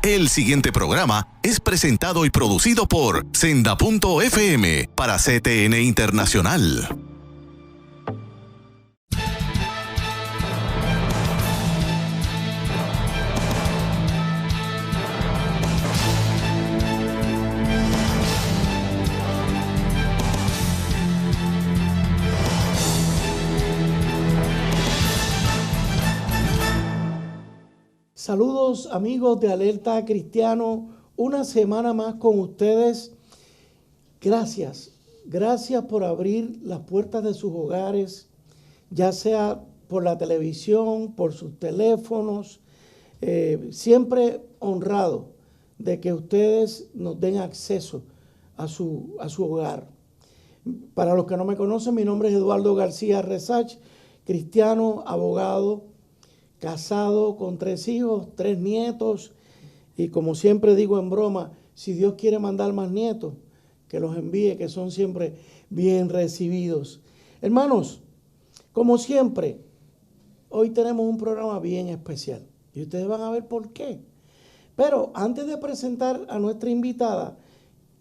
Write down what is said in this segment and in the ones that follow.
El siguiente programa es presentado y producido por Senda.fm para CTN Internacional. Saludos amigos de Alerta Cristiano, una semana más con ustedes. Gracias por abrir las puertas de sus hogares, ya sea por la televisión, por sus teléfonos. Siempre honrado de que ustedes nos den acceso a su hogar. Para los que no me conocen, mi nombre es Eduardo García Resach, cristiano, abogado, casado con 3 hijos, 3 nietos, y como siempre digo en broma, si Dios quiere mandar más nietos, que los envíe, que son siempre bien recibidos. Hermanos, como siempre, hoy tenemos un programa bien especial, y ustedes van a ver por qué. Pero antes de presentar a nuestra invitada,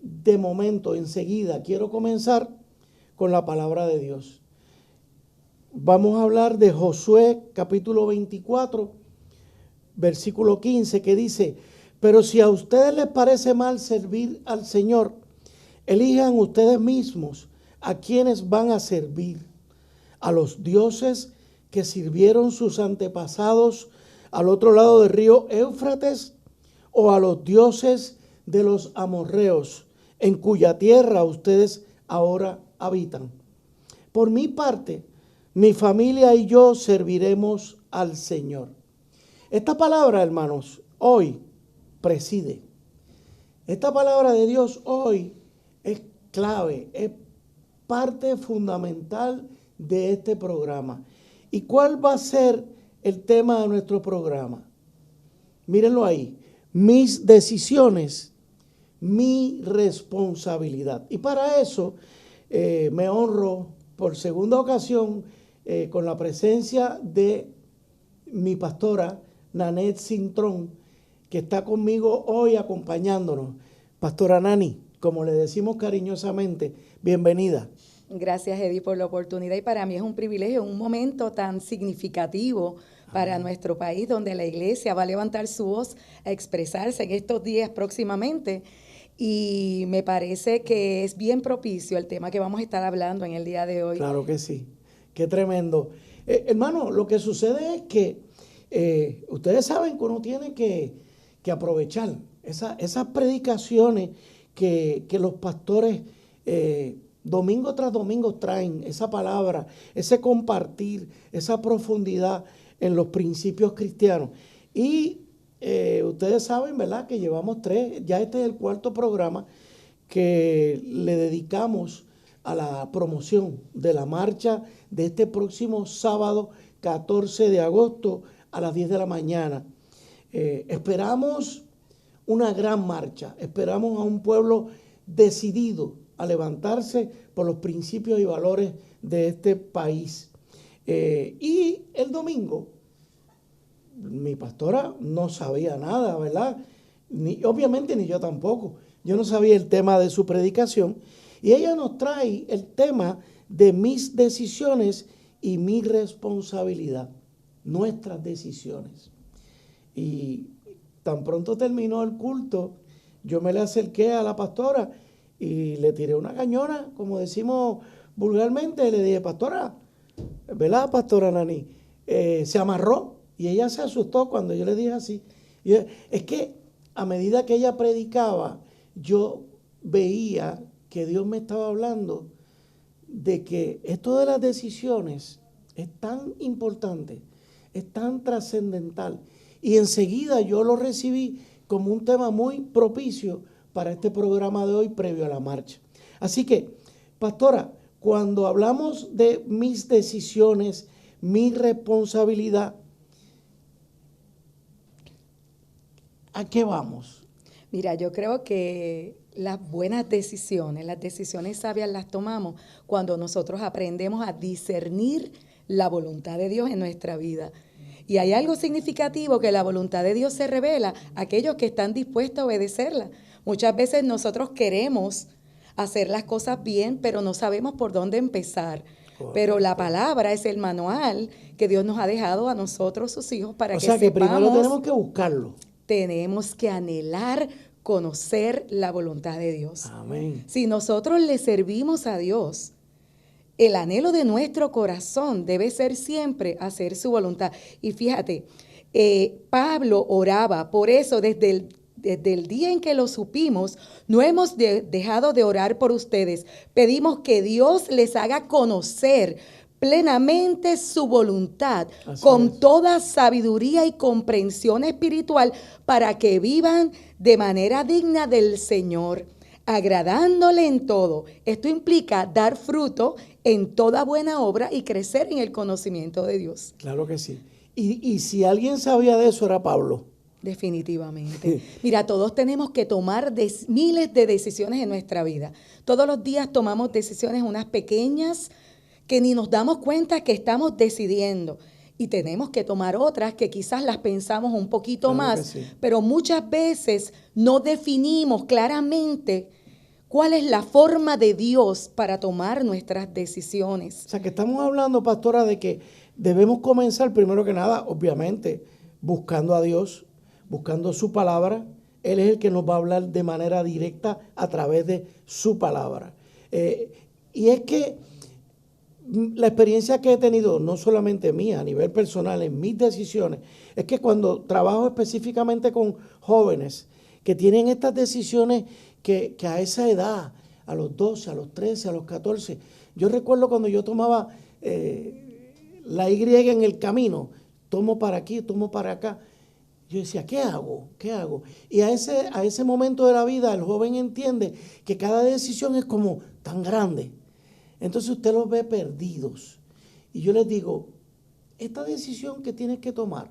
de momento, enseguida, quiero comenzar con la palabra de Dios. Vamos a hablar de Josué capítulo 24, versículo 15, que dice: pero si a ustedes les parece mal servir al Señor, elijan ustedes mismos a quienes van a servir, a los dioses que sirvieron sus antepasados al otro lado del río Éufrates, o a los dioses de los amorreos, en cuya tierra ustedes ahora habitan. Por mi parte, mi familia y yo serviremos al Señor. Esta palabra, hermanos, hoy preside. Esta palabra de Dios hoy es clave, es parte fundamental de este programa. ¿Y cuál va a ser el tema de nuestro programa? Mírenlo ahí. Mis decisiones, mi responsabilidad. Y para eso me honro por segunda ocasión con la presencia de mi pastora Nanette Cintrón, que está conmigo hoy acompañándonos. Pastora Nani, como le decimos cariñosamente, bienvenida. Gracias, Eddie, por la oportunidad, y para mí es un privilegio, un momento tan significativo para nuestro país, donde la iglesia va a levantar su voz a expresarse en estos días próximamente, y me parece que es bien propicio el tema que vamos a estar hablando en el día de hoy. Claro que sí, qué tremendo. Hermano, lo que sucede es que ustedes saben que uno tiene que aprovechar esas predicaciones que los pastores domingo tras domingo traen, esa palabra, ese compartir, esa profundidad en los principios cristianos. Y ustedes saben, ¿verdad?, que llevamos 3, ya este es el 4º programa que le dedicamos a la promoción de la marcha de este próximo sábado 14 de agosto a las 10 de la mañana. Esperamos una gran marcha, esperamos a un pueblo decidido a levantarse por los principios y valores de este país. Y el domingo, mi pastora no sabía nada, ¿verdad? Obviamente ni yo tampoco. Yo no sabía el tema de su predicación. Y ella nos trae el tema de mis decisiones y mi responsabilidad, nuestras decisiones. Y tan pronto terminó el culto, yo me le acerqué a la pastora y le tiré una cañona, como decimos vulgarmente. Le dije: pastora, ¿verdad, pastora Nani? Se amarró, y ella se asustó cuando yo le dije así. Y es que a medida que ella predicaba, yo veía que Dios me estaba hablando de que esto de las decisiones es tan importante, es tan trascendental. Y enseguida yo lo recibí como un tema muy propicio para este programa de hoy previo a la marcha. Así que, pastora, cuando hablamos de mis decisiones, mi responsabilidad, ¿a qué vamos? Mira, yo creo que las buenas decisiones, las decisiones sabias las tomamos cuando nosotros aprendemos a discernir la voluntad de Dios en nuestra vida. Y hay algo significativo, que la voluntad de Dios se revela a aquellos que están dispuestos a obedecerla. Muchas veces nosotros queremos hacer las cosas bien, pero no sabemos por dónde empezar. Correcto. Pero la palabra es el manual que Dios nos ha dejado a nosotros, sus hijos, para O que sea que sepamos. primero tenemos que buscarlo. Tenemos que anhelar conocer la voluntad de Dios. Amén. Si nosotros le servimos a Dios, el anhelo de nuestro corazón debe ser siempre hacer su voluntad. Y fíjate, Pablo oraba, por eso desde el día en que lo supimos, no hemos dejado de orar por ustedes. Pedimos que Dios les haga conocer plenamente su voluntad, Así con es. toda sabiduría y comprensión espiritual, para que vivan de manera digna del Señor, agradándole en todo. Esto implica dar fruto en toda buena obra y crecer en el conocimiento de Dios. Claro que sí. Y si alguien sabía de eso era Pablo. Definitivamente. Mira, todos tenemos que tomar miles de decisiones en nuestra vida. Todos los días tomamos decisiones, unas pequeñas, que ni nos damos cuenta que estamos decidiendo. Y tenemos que tomar otras que quizás las pensamos un poquito Claro más, que sí. pero muchas veces no definimos claramente cuál es la forma de Dios para tomar nuestras decisiones. O sea que estamos hablando, pastora, de que debemos comenzar primero que nada, obviamente, buscando a Dios, buscando su palabra. Él es el que nos va a hablar de manera directa a través de su palabra. Y es que la experiencia que he tenido, no solamente mía, a nivel personal, en mis decisiones, es que cuando trabajo específicamente con jóvenes que tienen estas decisiones que a esa edad, a los 12, a los 13, a los 14, yo recuerdo cuando yo tomaba la Y en el camino, tomo para aquí, tomo para acá, yo decía, ¿qué hago? ¿Qué hago? Y a ese momento de la vida el joven entiende que cada decisión es como tan grande. Entonces usted los ve perdidos. Y yo les digo, esta decisión que tienes que tomar,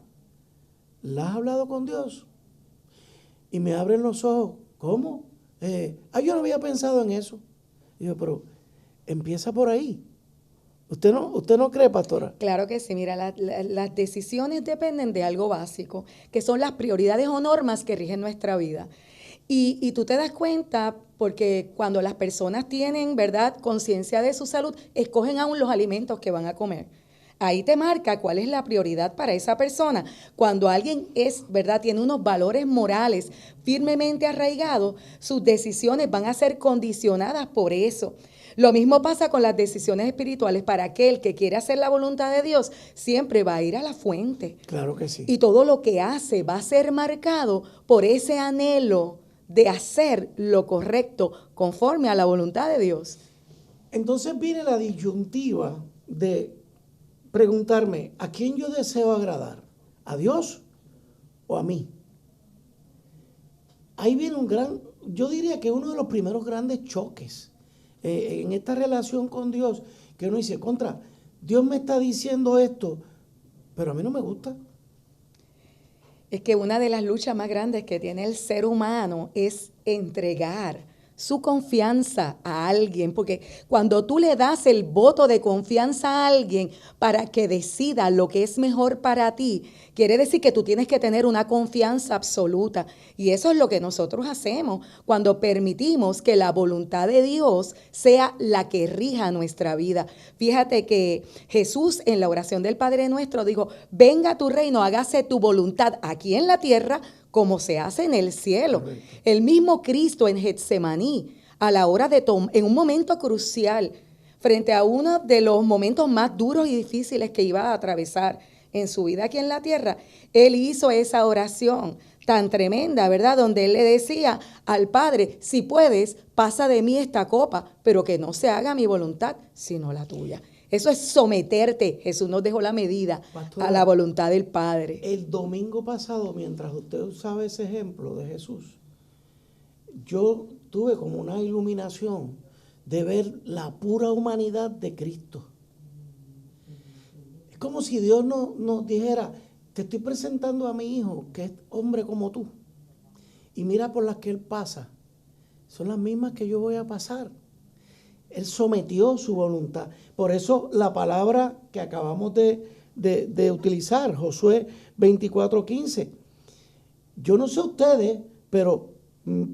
¿la has hablado con Dios? Y me abren los ojos. ¿Cómo? Yo no había pensado en eso. Y yo, pero empieza por ahí. ¿Usted no cree, pastora? Claro que sí. Mira, las decisiones dependen de algo básico, que son las prioridades o normas que rigen nuestra vida. Y tú te das cuenta porque cuando las personas tienen, ¿verdad?, conciencia de su salud, escogen aún los alimentos que van a comer. Ahí te marca cuál es la prioridad para esa persona. Cuando alguien tiene unos valores morales firmemente arraigados, sus decisiones van a ser condicionadas por eso. Lo mismo pasa con las decisiones espirituales. Para aquel que quiere hacer la voluntad de Dios, siempre va a ir a la fuente. Claro que sí. Y todo lo que hace va a ser marcado por ese anhelo de hacer lo correcto conforme a la voluntad de Dios. Entonces viene la disyuntiva de preguntarme, ¿a quién yo deseo agradar? ¿A Dios o a mí? Ahí viene yo diría que uno de los primeros grandes choques en esta relación con Dios, que uno dice, Dios me está diciendo esto, pero a mí no me gusta. Es que una de las luchas más grandes que tiene el ser humano es entregar su confianza a alguien, porque cuando tú le das el voto de confianza a alguien para que decida lo que es mejor para ti, quiere decir que tú tienes que tener una confianza absoluta. Y eso es lo que nosotros hacemos cuando permitimos que la voluntad de Dios sea la que rija nuestra vida. Fíjate que Jesús en la oración del Padre Nuestro dijo, venga tu reino, hágase tu voluntad aquí en la tierra como se hace en el cielo. Correcto. El mismo Cristo en Getsemaní, a la hora en un momento crucial, frente a uno de los momentos más duros y difíciles que iba a atravesar en su vida aquí en la tierra, Él hizo esa oración tan tremenda, ¿verdad? Donde Él le decía al Padre, si puedes, pasa de mí esta copa, pero que no se haga mi voluntad, sino la tuya. Eso es someterte. Jesús nos dejó la medida Pastora, a la voluntad del Padre. El domingo pasado, mientras usted usaba ese ejemplo de Jesús, yo tuve como una iluminación de ver la pura humanidad de Cristo. Es como si Dios nos dijera, te estoy presentando a mi hijo, que es hombre como tú, y mira por las que él pasa, son las mismas que yo voy a pasar. Él sometió su voluntad. Por eso la palabra que acabamos de de utilizar, Josué 24:15. Yo no sé ustedes, pero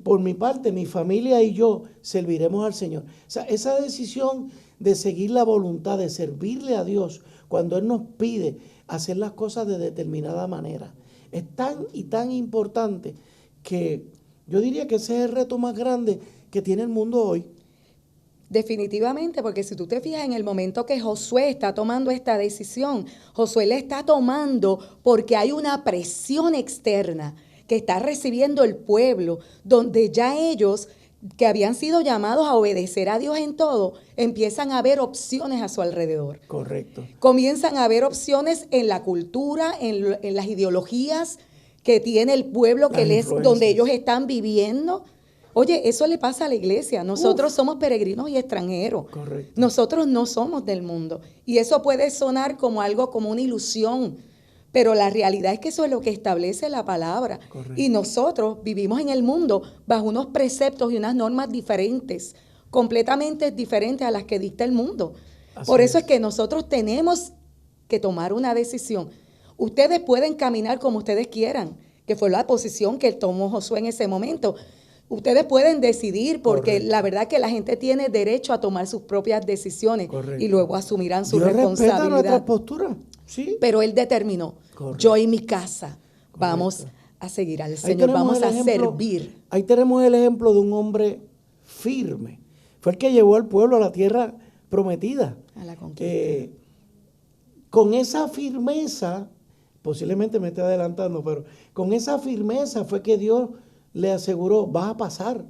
por mi parte, mi familia y yo serviremos al Señor. O sea, esa decisión de seguir la voluntad, de servirle a Dios cuando Él nos pide hacer las cosas de determinada manera, es tan y tan importante que yo diría que ese es el reto más grande que tiene el mundo hoy. Definitivamente, porque si tú te fijas en el momento que Josué está tomando esta decisión, Josué la está tomando porque hay una presión externa que está recibiendo el pueblo, donde ya ellos, que habían sido llamados a obedecer a Dios en todo, empiezan a ver opciones a su alrededor. Correcto. Comienzan a ver opciones en la cultura, en las ideologías que tiene el pueblo, donde ellos están viviendo. Oye, eso le pasa a la iglesia. Nosotros somos peregrinos y extranjeros. Correcto. Nosotros no somos del mundo. Y eso puede sonar como algo, como una ilusión. Pero la realidad es que eso es lo que establece la palabra. Correcto. Y nosotros vivimos en el mundo bajo unos preceptos y unas normas diferentes, completamente diferentes a las que dicta el mundo. Por eso es que nosotros tenemos que tomar una decisión. Ustedes pueden caminar como ustedes quieran, que fue la posición que tomó Josué en ese momento. Ustedes pueden decidir, porque Correcto. la verdad que la gente tiene derecho a tomar sus propias decisiones. Correcto. Y luego asumirán su Dios responsabilidad. respeta nuestra postura, sí. Pero Él determinó, Correcto. yo y mi casa vamos a seguir al Señor, vamos a servir. Ahí tenemos el ejemplo de un hombre firme. Fue el que llevó al pueblo a la tierra prometida. A la conquista. Con esa firmeza, posiblemente me esté adelantando, pero con esa firmeza fue que Dios le aseguró, vas a pasar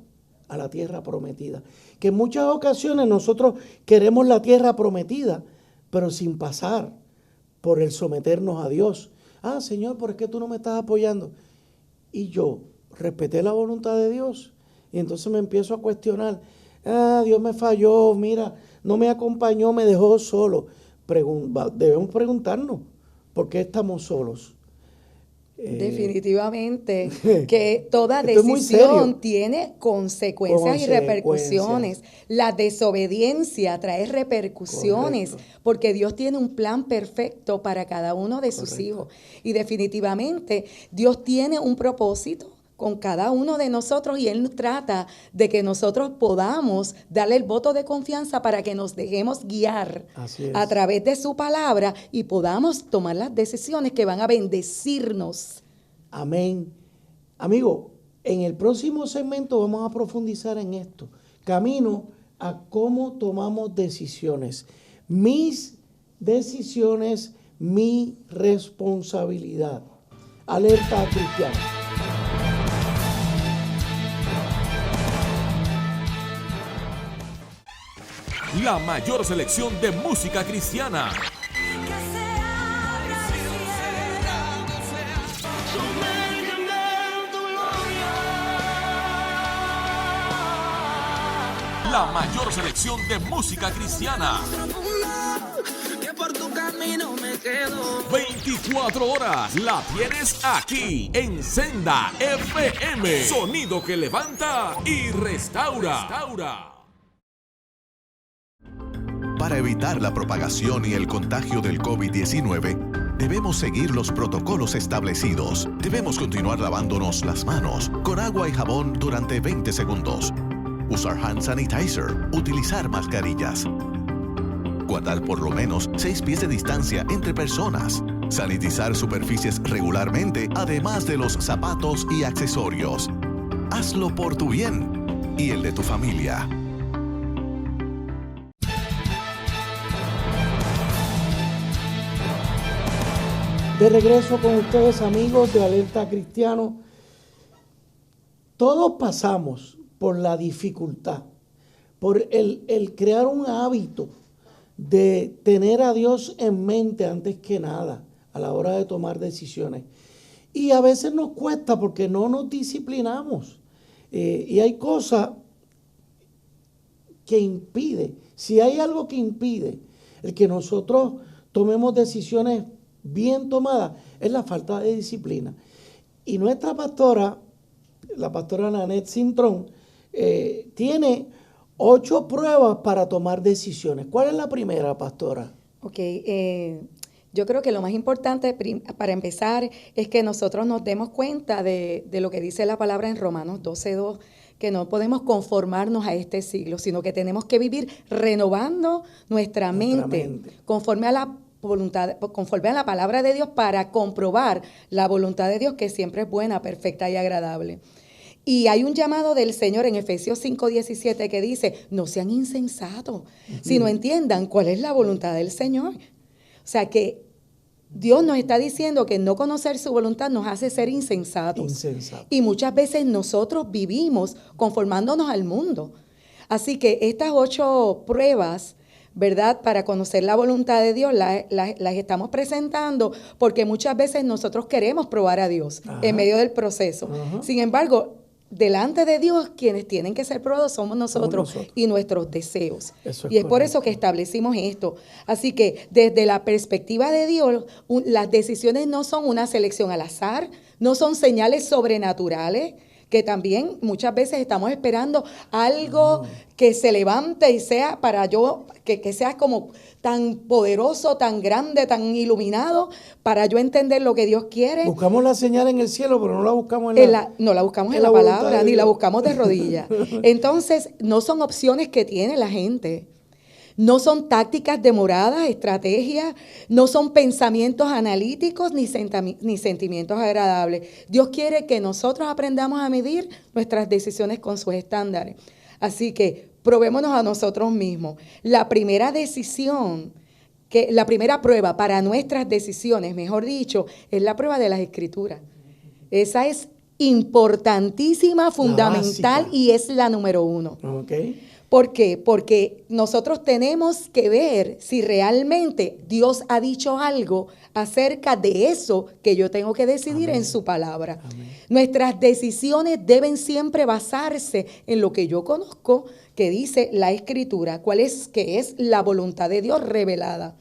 a la tierra prometida. Que en muchas ocasiones nosotros queremos la tierra prometida, pero sin pasar por el someternos a Dios. Ah, Señor, ¿por qué tú no me estás apoyando? Y yo respeté la voluntad de Dios y entonces me empiezo a cuestionar. Ah, Dios me falló, mira, no me acompañó, me dejó solo. Debemos preguntarnos, ¿por qué estamos solos? Definitivamente que toda decisión tiene consecuencias y repercusiones. La desobediencia trae repercusiones. Correcto. Porque Dios tiene un plan perfecto para cada uno de sus hijos. Y definitivamente Dios tiene un propósito con cada uno de nosotros y Él trata de que nosotros podamos darle el voto de confianza para que nos dejemos guiar a través de su palabra y podamos tomar las decisiones que van a bendecirnos. Amén. Amigo, en el próximo segmento vamos a profundizar en esto. Camino a cómo tomamos decisiones. Mis decisiones, mi responsabilidad. Alerta cristiana. La mayor selección de música cristiana. La mayor selección de música cristiana. 24 horas la tienes aquí en Senda FM. Sonido que levanta y restaura. Para evitar la propagación y el contagio del COVID-19, debemos seguir los protocolos establecidos. Debemos continuar lavándonos las manos con agua y jabón durante 20 segundos. Usar hand sanitizer. Utilizar mascarillas. Guardar por lo menos 6 pies de distancia entre personas. Sanitizar superficies regularmente, además de los zapatos y accesorios. Hazlo por tu bien y el de tu familia. De regreso con ustedes, amigos de Alerta Cristiano. Todos pasamos por la dificultad, por el crear un hábito de tener a Dios en mente antes que nada a la hora de tomar decisiones. Y a veces nos cuesta porque no nos disciplinamos. Y hay cosas que impiden, si hay algo que impide el que nosotros tomemos decisiones bien tomadas, es la falta de disciplina. Y nuestra pastora, la pastora Nanette Cintrón, tiene 8 pruebas para tomar decisiones. ¿Cuál es la primera, pastora? Ok, Yo creo que lo más importante para empezar es que nosotros nos demos cuenta de lo que dice la palabra en Romanos 12:2, que no podemos conformarnos a este siglo, sino que tenemos que vivir renovando nuestra mente conforme a la voluntad, conforme a la palabra de Dios, para comprobar la voluntad de Dios, que siempre es buena, perfecta y agradable. Y hay un llamado del Señor en Efesios 5:17 que dice: no sean insensatos, sino entiendan cuál es la voluntad del Señor. O sea que Dios nos está diciendo que no conocer su voluntad nos hace ser insensatos. Y muchas veces nosotros vivimos conformándonos al mundo. Así que estas 8 pruebas, ¿verdad?, para conocer la voluntad de Dios, las estamos presentando porque muchas veces nosotros queremos probar a Dios en medio del proceso. Sin embargo, delante de Dios, quienes tienen que ser probados somos nosotros y nuestros deseos. Y es por eso que establecimos esto. Así que desde la perspectiva de Dios, las decisiones no son una selección al azar, no son señales sobrenaturales, que también muchas veces estamos esperando algo que se levante y sea para yo, que sea como tan poderoso, tan grande, tan iluminado, para yo entender lo que Dios quiere. Buscamos la señal en el cielo, pero no la buscamos no la buscamos en la palabra, ni la buscamos de rodillas. Entonces, no son opciones que tiene la gente. No son tácticas demoradas, estrategias, no son pensamientos analíticos ni sentimientos agradables. Dios quiere que nosotros aprendamos a medir nuestras decisiones con sus estándares. Así que probémonos a nosotros mismos. La primera decisión, la primera prueba para nuestras decisiones, mejor dicho, es la prueba de las Escrituras. Esa es importantísima, fundamental y es la número 1. Okay. ¿Por qué? Porque nosotros tenemos que ver si realmente Dios ha dicho algo acerca de eso que yo tengo que decidir en su palabra. Nuestras decisiones deben siempre basarse en lo que yo conozco que dice la Escritura, que es la voluntad de Dios revelada.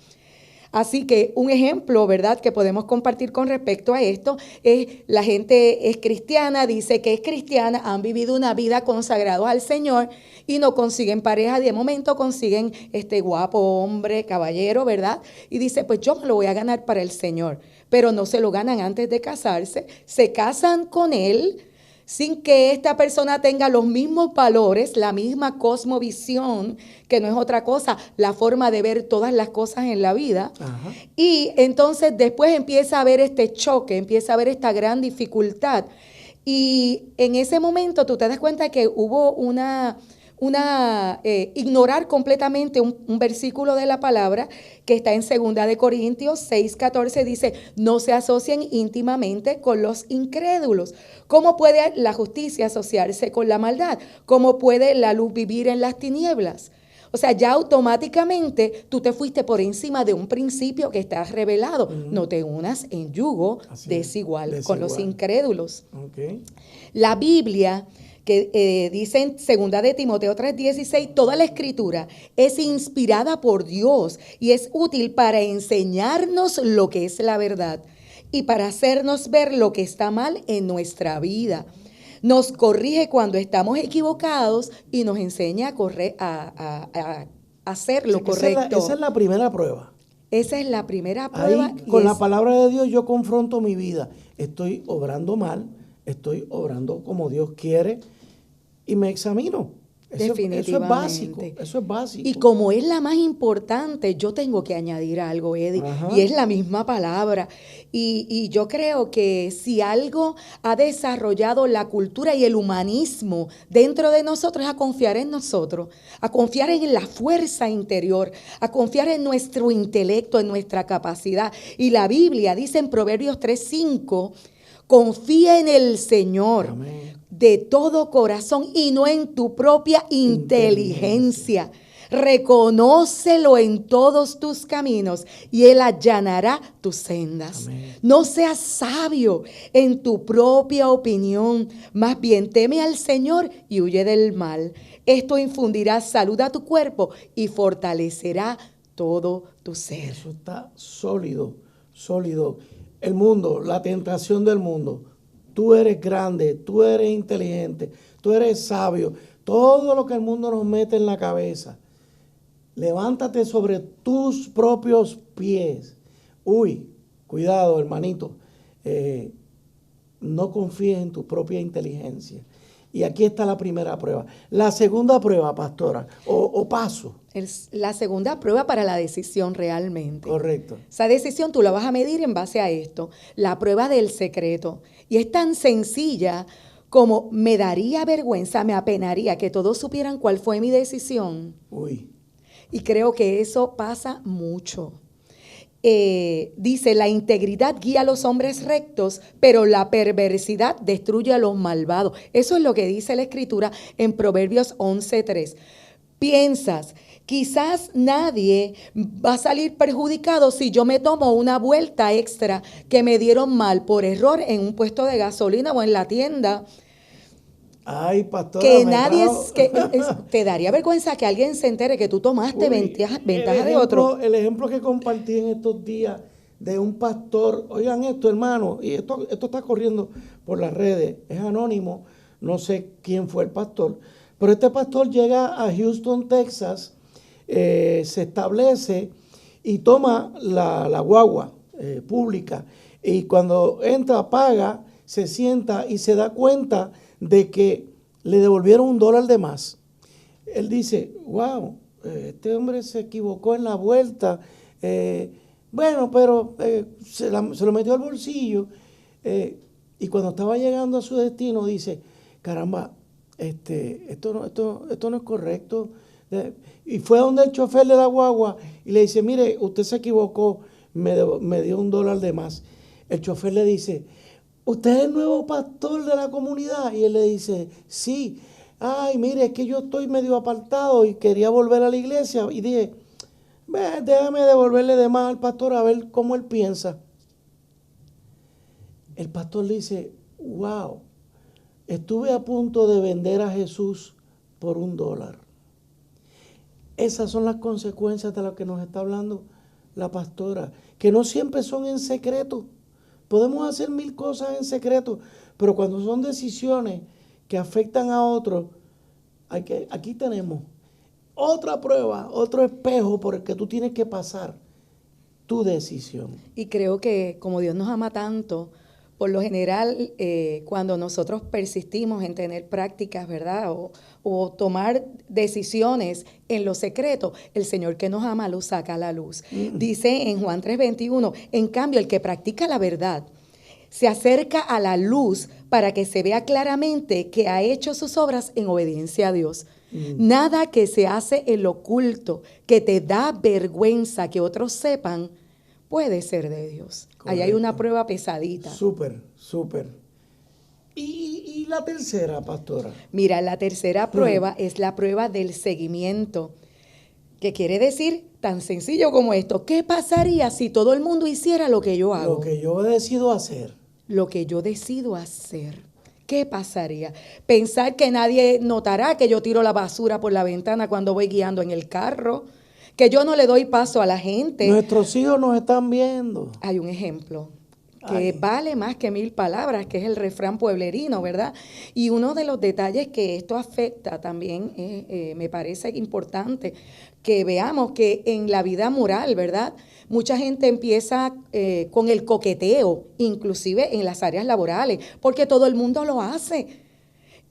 Así que un ejemplo, ¿verdad?, que podemos compartir con respecto a esto es: la gente es cristiana, dice que es cristiana, han vivido una vida consagrados al Señor y no consiguen pareja, de momento consiguen este guapo hombre, caballero, ¿verdad? Y dice: pues yo me lo voy a ganar para el Señor. Pero no se lo ganan antes de casarse, se casan con él sin que esta persona tenga los mismos valores, la misma cosmovisión, que no es otra cosa, la forma de ver todas las cosas en la vida. Y entonces después empieza a haber este choque, empieza a haber esta gran dificultad. Y en ese momento tú te das cuenta que hubo ignorar completamente un versículo de la palabra que está en 2 de Corintios 6:14, dice: no se asocien íntimamente con los incrédulos. ¿Cómo puede la justicia asociarse con la maldad? ¿Cómo puede la luz vivir en las tinieblas? O sea, ya automáticamente tú te fuiste por encima de un principio que está revelado. No te unas en yugo desigual con los incrédulos. La Biblia, que dice en 2 de Timoteo 3:16, toda la Escritura es inspirada por Dios y es útil para enseñarnos lo que es la verdad y para hacernos ver lo que está mal en nuestra vida. Nos corrige cuando estamos equivocados y nos enseña a hacer lo correcto. Esa es la primera prueba. Esa es la primera prueba. Ahí, con la palabra de Dios yo confronto mi vida. Estoy obrando mal, estoy obrando como Dios quiere y me examino. Definitivamente. Eso es básico. Y como es la más importante, yo tengo que añadir algo, Eddie, y es la misma palabra. Y yo creo que si algo ha desarrollado la cultura y el humanismo dentro de nosotros, es a confiar en nosotros, a confiar en la fuerza interior, a confiar en nuestro intelecto, en nuestra capacidad. Y la Biblia dice en Proverbios 3:5, confía en el Señor. Amén. De todo corazón y no en tu propia inteligencia. Reconócelo en todos tus caminos y Él allanará tus sendas. Amén. No seas sabio en tu propia opinión, más bien teme al Señor y huye del mal. Esto infundirá salud a tu cuerpo y fortalecerá todo tu ser. Eso está sólido. El mundo, la tentación del mundo. Tú eres grande, tú eres inteligente, tú eres sabio. Todo lo que el mundo nos mete en la cabeza. Levántate sobre tus propios pies. Uy, cuidado, hermanito. No confíes en tu propia inteligencia. Y aquí está la primera prueba. La segunda prueba, pastora, o paso. La segunda prueba para la decisión realmente. Correcto. Esa decisión tú la vas a medir en base a esto, la prueba del secreto. Y es tan sencilla como me daría vergüenza, me apenaría que todos supieran cuál fue mi decisión. Uy. Y creo que eso pasa mucho. Dice, la integridad guía a los hombres rectos, pero la perversidad destruye a los malvados. Eso es lo que dice la Escritura en Proverbios 11:3. Piensas, quizás nadie va a salir perjudicado si yo me tomo una vuelta extra que me dieron mal por error en un puesto de gasolina o en la tienda. Ay, pastora, Que nadie, te daría vergüenza que alguien se entere que tú tomaste ventaja de otro. El ejemplo que compartí en estos días de un pastor, oigan esto, hermano, y esto está corriendo por las redes, es anónimo, no sé quién fue el pastor, pero este pastor llega a Houston, Texas, se establece y toma la guagua pública, y cuando entra, paga, se sienta y se da cuenta de que le devolvieron $1 de más. Él dice, wow, este hombre se equivocó en la vuelta, bueno, pero se lo metió al bolsillo, y cuando estaba llegando a su destino dice, caramba, esto no es correcto. Y fue donde el chofer de la guagua y le dice, mire, usted se equivocó, me dio $1 de más. El chofer le dice, ¿usted es el nuevo pastor de la comunidad? Y él le dice, sí. Ay, mire, es que yo estoy medio apartado y quería volver a la iglesia. Y dije, déjame devolverle de más al pastor a ver cómo él piensa. El pastor le dice, wow, estuve a punto de vender a Jesús por $1. Esas son las consecuencias de lo que nos está hablando la pastora, que no siempre son en secreto. Podemos hacer 1000 cosas en secreto, pero cuando son decisiones que afectan a otros, aquí tenemos otra prueba, otro espejo por el que tú tienes que pasar tu decisión. Y creo que como Dios nos ama tanto, por lo general, cuando nosotros persistimos en tener prácticas, ¿verdad? O tomar decisiones en lo secreto, el Señor que nos ama lo saca a la luz. Dice en Juan 3:21, en cambio, el que practica la verdad se acerca a la luz para que se vea claramente que ha hecho sus obras en obediencia a Dios. Nada que se hace en lo oculto, que te da vergüenza que otros sepan, puede ser de Dios. Correcto. Ahí hay una prueba pesadita. Súper. ¿Y la tercera, pastora? Mira, la tercera prueba es la prueba del seguimiento, que quiere decir tan sencillo como esto. ¿Qué pasaría si todo el mundo hiciera lo que yo hago? Lo que yo decido hacer. Lo que yo decido hacer. ¿Qué pasaría? Pensar que nadie notará que yo tiro la basura por la ventana cuando voy guiando en el carro, que yo no le doy paso a la gente. Nuestros hijos nos están viendo. Hay un ejemplo que vale más que 1000 palabras, que es el refrán pueblerino, ¿verdad? Y uno de los detalles que esto afecta también, me parece importante que veamos que en la vida moral, ¿verdad? Mucha gente empieza con el coqueteo, inclusive en las áreas laborales, porque todo el mundo lo hace.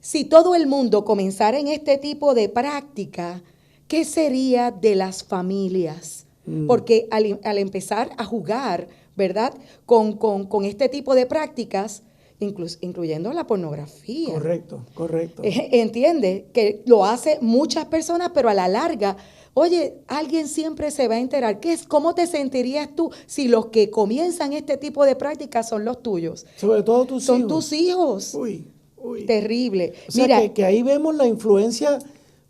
Si todo el mundo comenzara en este tipo de práctica, ¿qué sería de las familias? Porque al empezar a jugar, ¿verdad? Con este tipo de prácticas, incluyendo la pornografía. Correcto. Entiende que lo hace muchas personas, pero a la larga, oye, alguien siempre se va a enterar. ¿Cómo te sentirías tú si los que comienzan este tipo de prácticas son los tuyos? Sobre todo tus hijos. Son tus hijos. Uy. Terrible. O sea, mira, que ahí vemos la influencia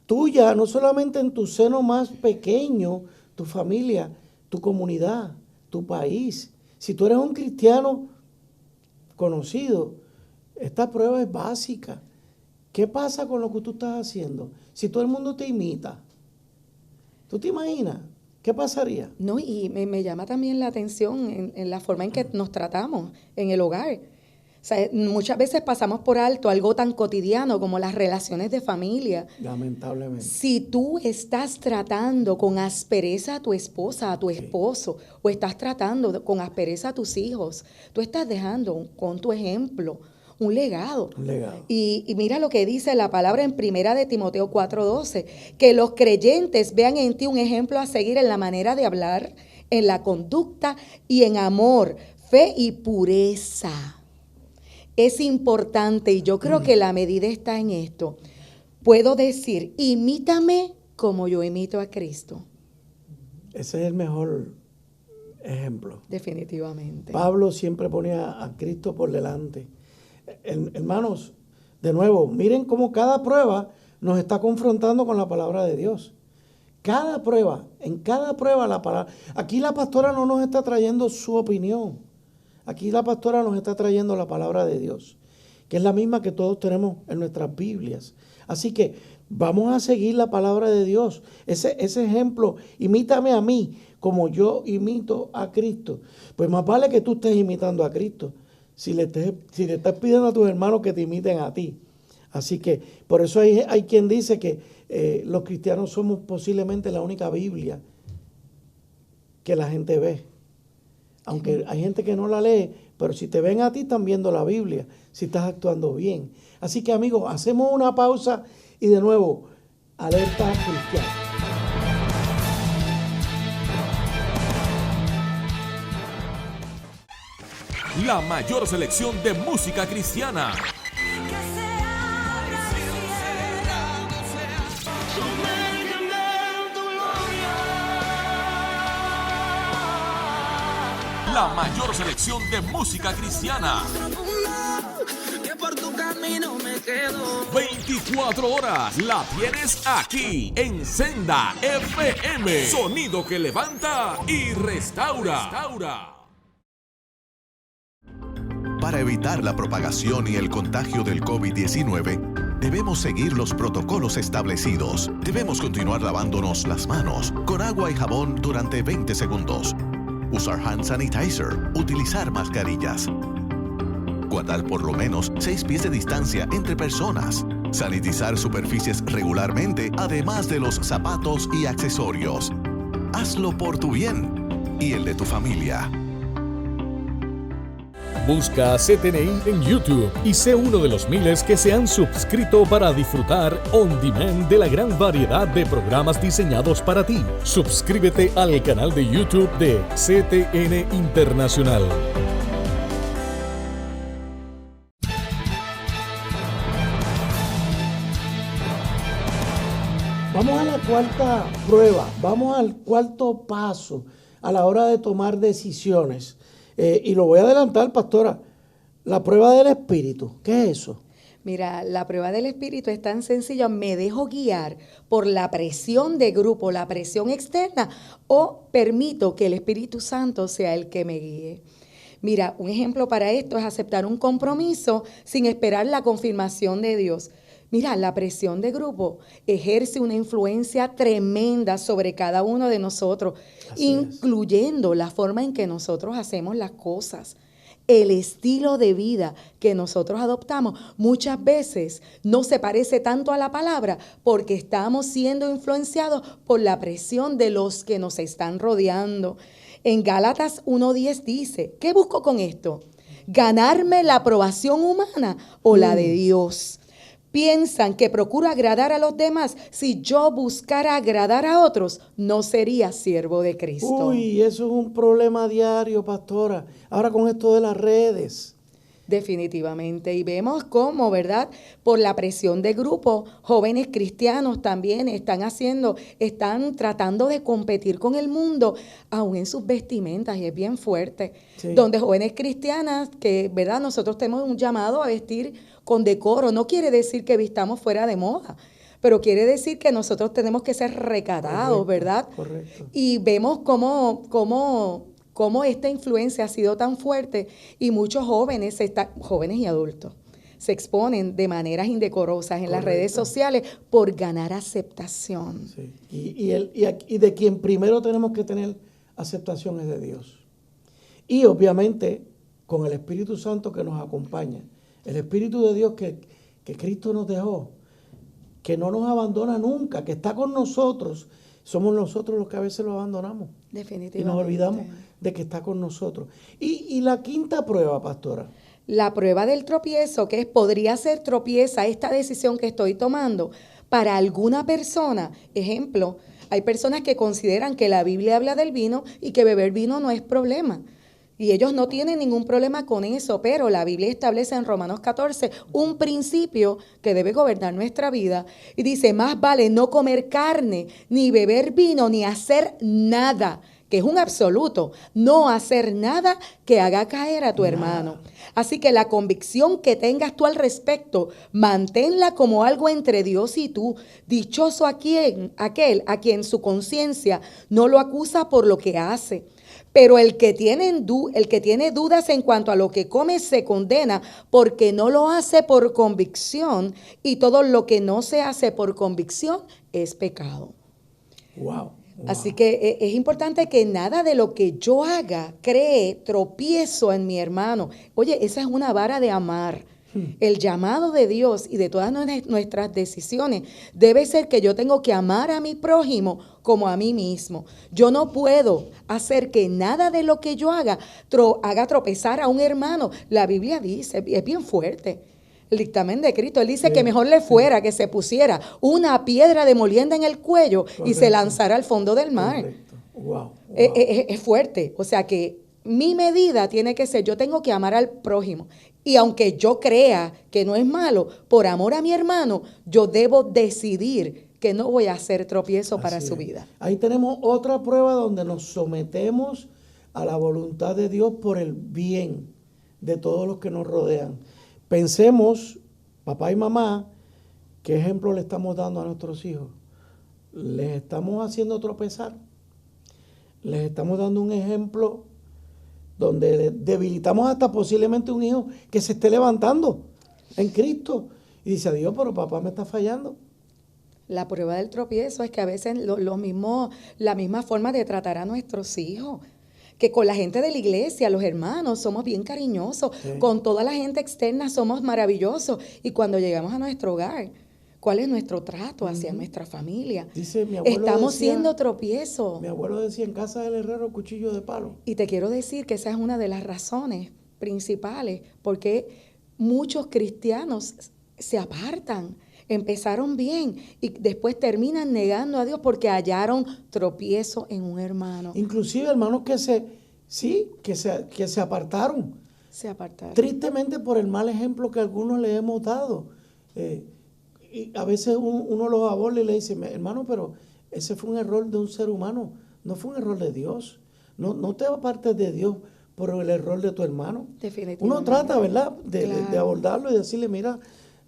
tuya, no solamente en tu seno más pequeño, tu familia, tu comunidad, tu país. Si tú eres un cristiano conocido, esta prueba es básica. ¿Qué pasa con lo que tú estás haciendo? Si todo el mundo te imita, ¿tú te imaginas? ¿Qué pasaría? No, y me llama también la atención en la forma en que nos tratamos en el hogar. sea, muchas veces pasamos por alto algo tan cotidiano como las relaciones de familia. Lamentablemente. Si tú estás tratando con aspereza a tu esposa, a tu esposo, o estás tratando con aspereza a tus hijos, tú estás dejando con tu ejemplo un legado. Un legado. Y mira lo que dice la palabra en 1 de Timoteo 4:12, que los creyentes vean en ti un ejemplo a seguir en la manera de hablar, en la conducta y en amor, fe y pureza. Es importante, y yo creo que la medida está en esto. Puedo decir, imítame como yo imito a Cristo. Ese es el mejor ejemplo. Definitivamente. Pablo siempre ponía a Cristo por delante. Hermanos, de nuevo, miren cómo cada prueba nos está confrontando con la palabra de Dios. Cada prueba, en cada prueba la palabra. Aquí la pastora no nos está trayendo su opinión. Aquí la pastora nos está trayendo la palabra de Dios, que es la misma que todos tenemos en nuestras Biblias. Así que vamos a seguir la palabra de Dios. Ese ejemplo, imítame a mí como yo imito a Cristo. Pues más vale que tú estés imitando a Cristo si le estás pidiendo a tus hermanos que te imiten a ti. Así que por eso hay quien dice que los cristianos somos posiblemente la única Biblia que la gente ve. Aunque hay gente que no la lee, pero si te ven a ti, están viendo la Biblia, si estás actuando bien. Así que, amigos, hacemos una pausa y de nuevo, alerta cristiana. La mayor selección de música cristiana. La mayor selección de música cristiana. 24 horas la tienes aquí en Senda FM. Sonido que levanta y restaura. Para evitar la propagación y el contagio del COVID-19, debemos seguir los protocolos establecidos. Debemos continuar lavándonos las manos con agua y jabón durante 20 segundos. Usar hand sanitizer, utilizar mascarillas. Guardar por lo menos 6 pies de distancia entre personas. Sanitizar superficies regularmente, además de los zapatos y accesorios. Hazlo por tu bien y el de tu familia. Busca CTNI en YouTube y sé uno de los miles que se han suscrito para disfrutar on demand de la gran variedad de programas diseñados para ti. Suscríbete al canal de YouTube de CTN Internacional. Vamos a la cuarta prueba, vamos al cuarto paso a la hora de tomar decisiones. Y lo voy a adelantar, pastora, la prueba del Espíritu. ¿Qué es eso? Mira, la prueba del Espíritu es tan sencilla. Me dejo guiar por la presión de grupo, la presión externa, o permito que el Espíritu Santo sea el que me guíe. Mira, un ejemplo para esto es aceptar un compromiso sin esperar la confirmación de Dios. Mira, la presión de grupo ejerce una influencia tremenda sobre cada uno de nosotros, incluyendo la forma en que nosotros hacemos las cosas. El estilo de vida que nosotros adoptamos muchas veces no se parece tanto a la palabra porque estamos siendo influenciados por la presión de los que nos están rodeando. En Gálatas 1:10 dice, ¿qué busco con esto? ¿Ganarme la aprobación humana o la de Dios? Piensan que procuro agradar a los demás. Si yo buscara agradar a otros, no sería siervo de Cristo. Uy, eso es un problema diario, pastora. Ahora con esto de las redes. Definitivamente. Y vemos cómo, ¿verdad? Por la presión de grupo, jóvenes cristianos también están tratando de competir con el mundo, aún en sus vestimentas, y es bien fuerte. Sí. Donde jóvenes cristianas, que, ¿verdad? Nosotros tenemos un llamado a vestir con decoro. No quiere decir que vistamos fuera de moda, pero quiere decir que nosotros tenemos que ser recatados, ¿verdad? Correcto. Y vemos cómo esta influencia ha sido tan fuerte y muchos jóvenes y adultos se exponen de maneras indecorosas en las redes sociales por ganar aceptación. Sí. Y de quien primero tenemos que tener aceptación es de Dios. Y obviamente con el Espíritu Santo que nos acompaña, el Espíritu de Dios que Cristo nos dejó, que no nos abandona nunca, que está con nosotros, somos nosotros los que a veces lo abandonamos. Definitivamente. Y nos olvidamos de que está con nosotros. Y la quinta prueba, pastora. La prueba del tropiezo, que podría ser tropieza esta decisión que estoy tomando para alguna persona. Ejemplo, hay personas que consideran que la Biblia habla del vino y que beber vino no es problema. Y ellos no tienen ningún problema con eso, pero la Biblia establece en Romanos 14 un principio que debe gobernar nuestra vida. Y dice, más vale no comer carne, ni beber vino, ni hacer nada, que es un absoluto, no hacer nada que haga caer a tu hermano. Así que la convicción que tengas tú al respecto, manténla como algo entre Dios y tú. Dichoso aquel a quien su conciencia no lo acusa por lo que hace. Pero el que tiene dudas en cuanto a lo que come se condena porque no lo hace por convicción, y todo lo que no se hace por convicción es pecado. Wow. Así que es importante que nada de lo que yo haga cree tropiezo en mi hermano. Oye, esa es una vara de amar. El llamado de Dios y de todas nuestras decisiones debe ser que yo tengo que amar a mi prójimo como a mí mismo. Yo no puedo hacer que nada de lo que yo haga haga tropezar a un hermano. La Biblia dice, es bien fuerte, el dictamen de Cristo. Él dice que mejor le fuera que se pusiera una piedra de molienda en el cuello y se lanzara al fondo del mar. Wow. Es fuerte. O sea que mi medida tiene que ser, yo tengo que amar al prójimo. Y aunque yo crea que no es malo, por amor a mi hermano, yo debo decidir que no voy a hacer tropiezo para su vida. Ahí tenemos otra prueba donde nos sometemos a la voluntad de Dios por el bien de todos los que nos rodean. Pensemos, papá y mamá, ¿qué ejemplo le estamos dando a nuestros hijos? ¿Les estamos haciendo tropezar? ¿Les estamos dando un ejemplo donde debilitamos hasta posiblemente un hijo que se esté levantando en Cristo y dice, Dios, pero papá me está fallando? La prueba del tropiezo es que a veces la misma forma de tratar a nuestros hijos, que con la gente de la iglesia, los hermanos, somos bien cariñosos, con toda la gente externa somos maravillosos, y cuando llegamos a nuestro hogar, ¿cuál es nuestro trato hacia nuestra familia? Dice, mi abuelo Estamos decía, siendo tropiezo. Mi abuelo decía, en casa del herrero, cuchillo de palo. Y te quiero decir que esa es una de las razones principales porque muchos cristianos se apartan. Empezaron bien y después terminan negando a Dios porque hallaron tropiezo en un hermano. Inclusive hermanos que se apartaron. Se apartaron. Tristemente por el mal ejemplo que algunos le hemos dado. Y a veces uno los aborda y le dice, hermano, pero ese fue un error de un ser humano, no fue un error de Dios. No te apartes de Dios por el error de tu hermano. Definitivamente. Uno trata, ¿verdad?, de abordarlo y decirle, mira,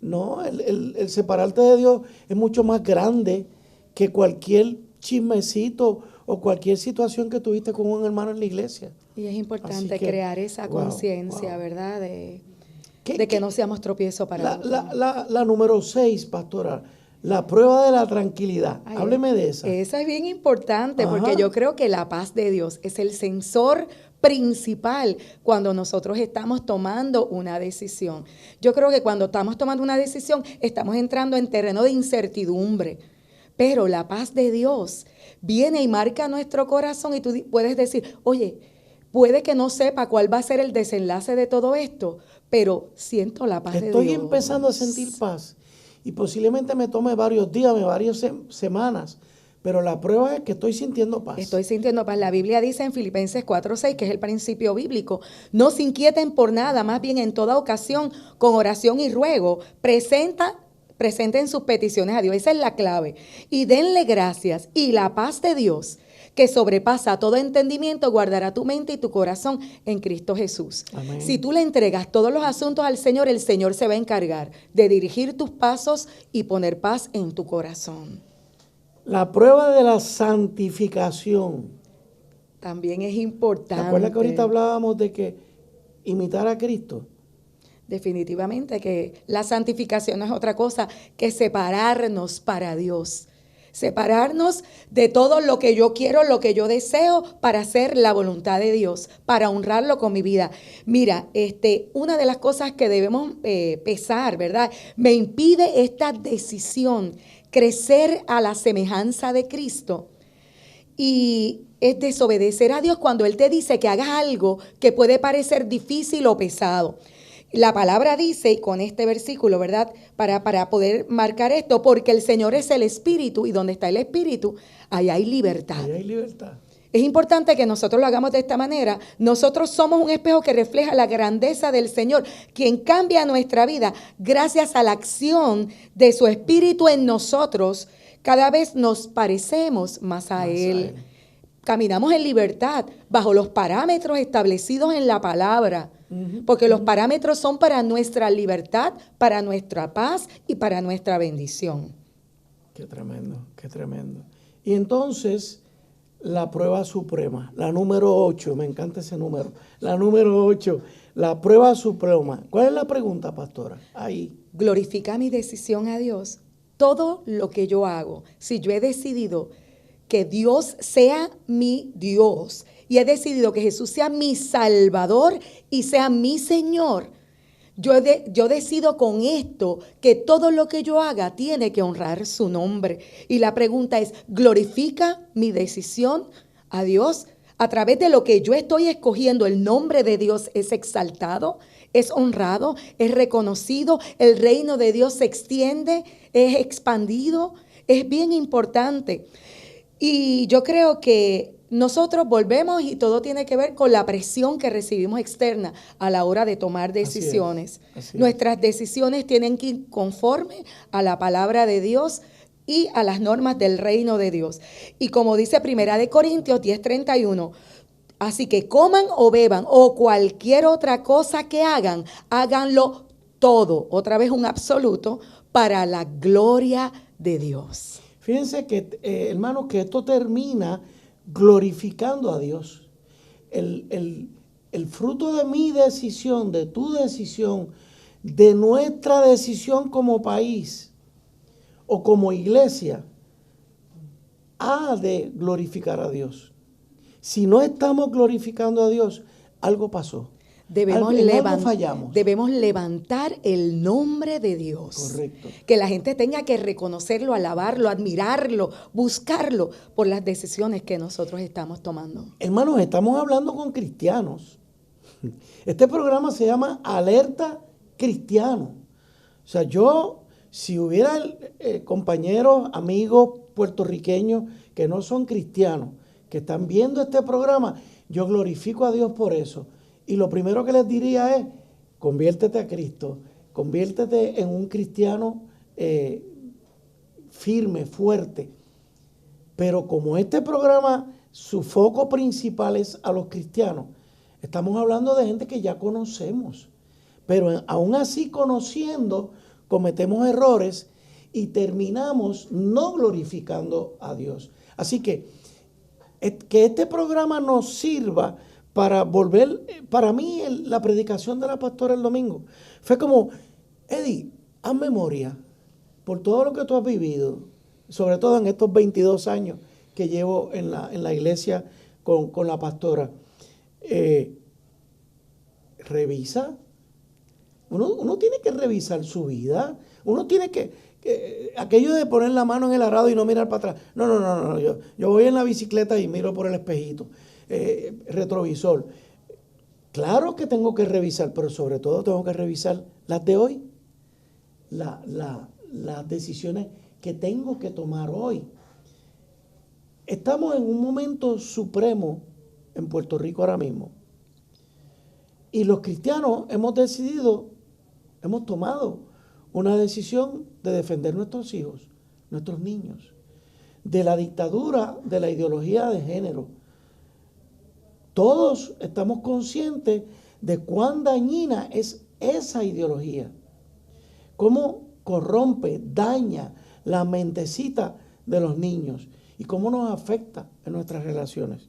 no, el separarte de Dios es mucho más grande que cualquier chismecito o cualquier situación que tuviste con un hermano en la iglesia. Y es importante crear esa conciencia, ¿verdad?, de que no seamos tropiezo para otros. La número 6, pastora, la prueba de la tranquilidad. Hábleme de esa. Esa es bien importante porque yo creo que la paz de Dios es el sensor principal cuando nosotros estamos tomando una decisión. Yo creo que cuando estamos tomando una decisión estamos entrando en terreno de incertidumbre, pero la paz de Dios viene y marca nuestro corazón y tú puedes decir, oye, puede que no sepa cuál va a ser el desenlace de todo esto, pero siento la paz de Dios. Estoy empezando a sentir paz y posiblemente me tome varios días, varias semanas, pero la prueba es que estoy sintiendo paz. Estoy sintiendo paz. La Biblia dice en Filipenses 4:6, que es el principio bíblico, no se inquieten por nada, más bien en toda ocasión, con oración y ruego, presenten sus peticiones a Dios. Esa es la clave. Y denle gracias, y la paz de Dios, que sobrepasa todo entendimiento, guardará tu mente y tu corazón en Cristo Jesús. Amén. Si tú le entregas todos los asuntos al Señor, el Señor se va a encargar de dirigir tus pasos y poner paz en tu corazón. La prueba de la santificación. También es importante. ¿Te acuerdas que ahorita hablábamos de que imitar a Cristo? Definitivamente que la santificación no es otra cosa que separarnos para Dios. Separarnos de todo lo que yo quiero, lo que yo deseo para hacer la voluntad de Dios, para honrarlo con mi vida. Mira, una de las cosas que debemos pesar, ¿verdad? Me impide esta decisión, crecer a la semejanza de Cristo. Y es desobedecer a Dios cuando Él te dice que hagas algo que puede parecer difícil o pesado. La palabra dice, y con este versículo, ¿verdad? Para poder marcar esto, porque el Señor es el Espíritu, y donde está el Espíritu, ahí hay libertad. Ahí hay libertad. Es importante que nosotros lo hagamos de esta manera. Nosotros somos un espejo que refleja la grandeza del Señor, quien cambia nuestra vida gracias a la acción de su Espíritu en nosotros. Cada vez nos parecemos más a Él. Caminamos en libertad, bajo los parámetros establecidos en la palabra. Porque los parámetros son para nuestra libertad, para nuestra paz y para nuestra bendición. Qué tremendo, qué tremendo. Y entonces, la prueba suprema, la número 8, me encanta ese número, la número 8, la prueba suprema. ¿Cuál es la pregunta, pastora? Ahí. Glorifica mi decisión a Dios. Todo lo que yo hago, si yo he decidido que Dios sea mi Dios y he decidido que Jesús sea mi Salvador y sea mi Señor, yo decido con esto que todo lo que yo haga tiene que honrar su nombre. Y la pregunta es, ¿glorifica mi decisión a Dios? A través de lo que yo estoy escogiendo, el nombre de Dios es exaltado, es honrado, es reconocido, el reino de Dios se extiende, es expandido, es bien importante. Y yo creo que nosotros volvemos y todo tiene que ver con la presión que recibimos externa a la hora de tomar decisiones. Así es. Nuestras decisiones tienen que ir conforme a la palabra de Dios y a las normas del reino de Dios. Y como dice 1 Corintios 10:31, así que coman o beban o cualquier otra cosa que hagan, háganlo todo, otra vez un absoluto, para la gloria de Dios. Fíjense que, hermanos, que esto termina glorificando a Dios. El fruto de mi decisión, de tu decisión, de nuestra decisión como país o como iglesia, ha de glorificar a Dios. Si no estamos glorificando a Dios, algo pasó. Debemos fallamos. Debemos levantar el nombre de Dios. Correcto. Que la gente tenga que reconocerlo, alabarlo, admirarlo, buscarlo por las decisiones que nosotros estamos tomando. Hermanos, estamos hablando con cristianos. Este programa se llama Alerta Cristiano. O sea, si hubiera compañeros, amigos puertorriqueños que no son cristianos, que están viendo este programa, yo glorifico a Dios por eso. Y lo primero que les diría es, conviértete a Cristo, conviértete en un cristiano firme, fuerte. Pero como este programa, su foco principal es a los cristianos, estamos hablando de gente que ya conocemos. Pero aún así conociendo, cometemos errores y terminamos no glorificando a Dios. Así que este programa nos sirva para volver. Para mí la predicación de la pastora el domingo fue como, Eddie, haz memoria por todo lo que tú has vivido, sobre todo en estos 22 años que llevo en la iglesia con la pastora. Revisa. Uno tiene que revisar su vida. Uno tiene que aquello de poner la mano en el arado y no mirar para atrás. No. Yo voy en la bicicleta y miro por el espejito. Retrovisor. Claro que tengo que revisar, pero sobre todo tengo que revisar las de hoy. Las decisiones que tengo que tomar hoy. Estamos en un momento supremo en Puerto Rico ahora mismo. Y los cristianos hemos tomado una decisión de defender nuestros hijos, nuestros niños, de la dictadura de la ideología de género. Todos estamos conscientes de cuán dañina es esa ideología, cómo corrompe, daña la mentecita de los niños y cómo nos afecta en nuestras relaciones.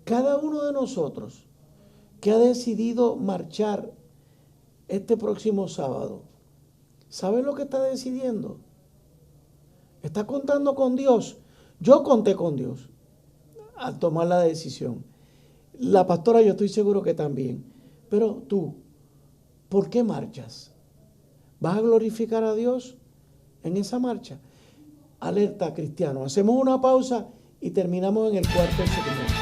Cada uno de nosotros que ha decidido marchar este próximo sábado, ¿sabe lo que está decidiendo? ¿Está contando con Dios? Yo conté con Dios al tomar la decisión. La pastora yo estoy seguro que también. Pero tú, ¿por qué marchas? ¿Vas a glorificar a Dios en esa marcha? Alerta cristiano. Hacemos una pausa y terminamos en el cuarto segmento.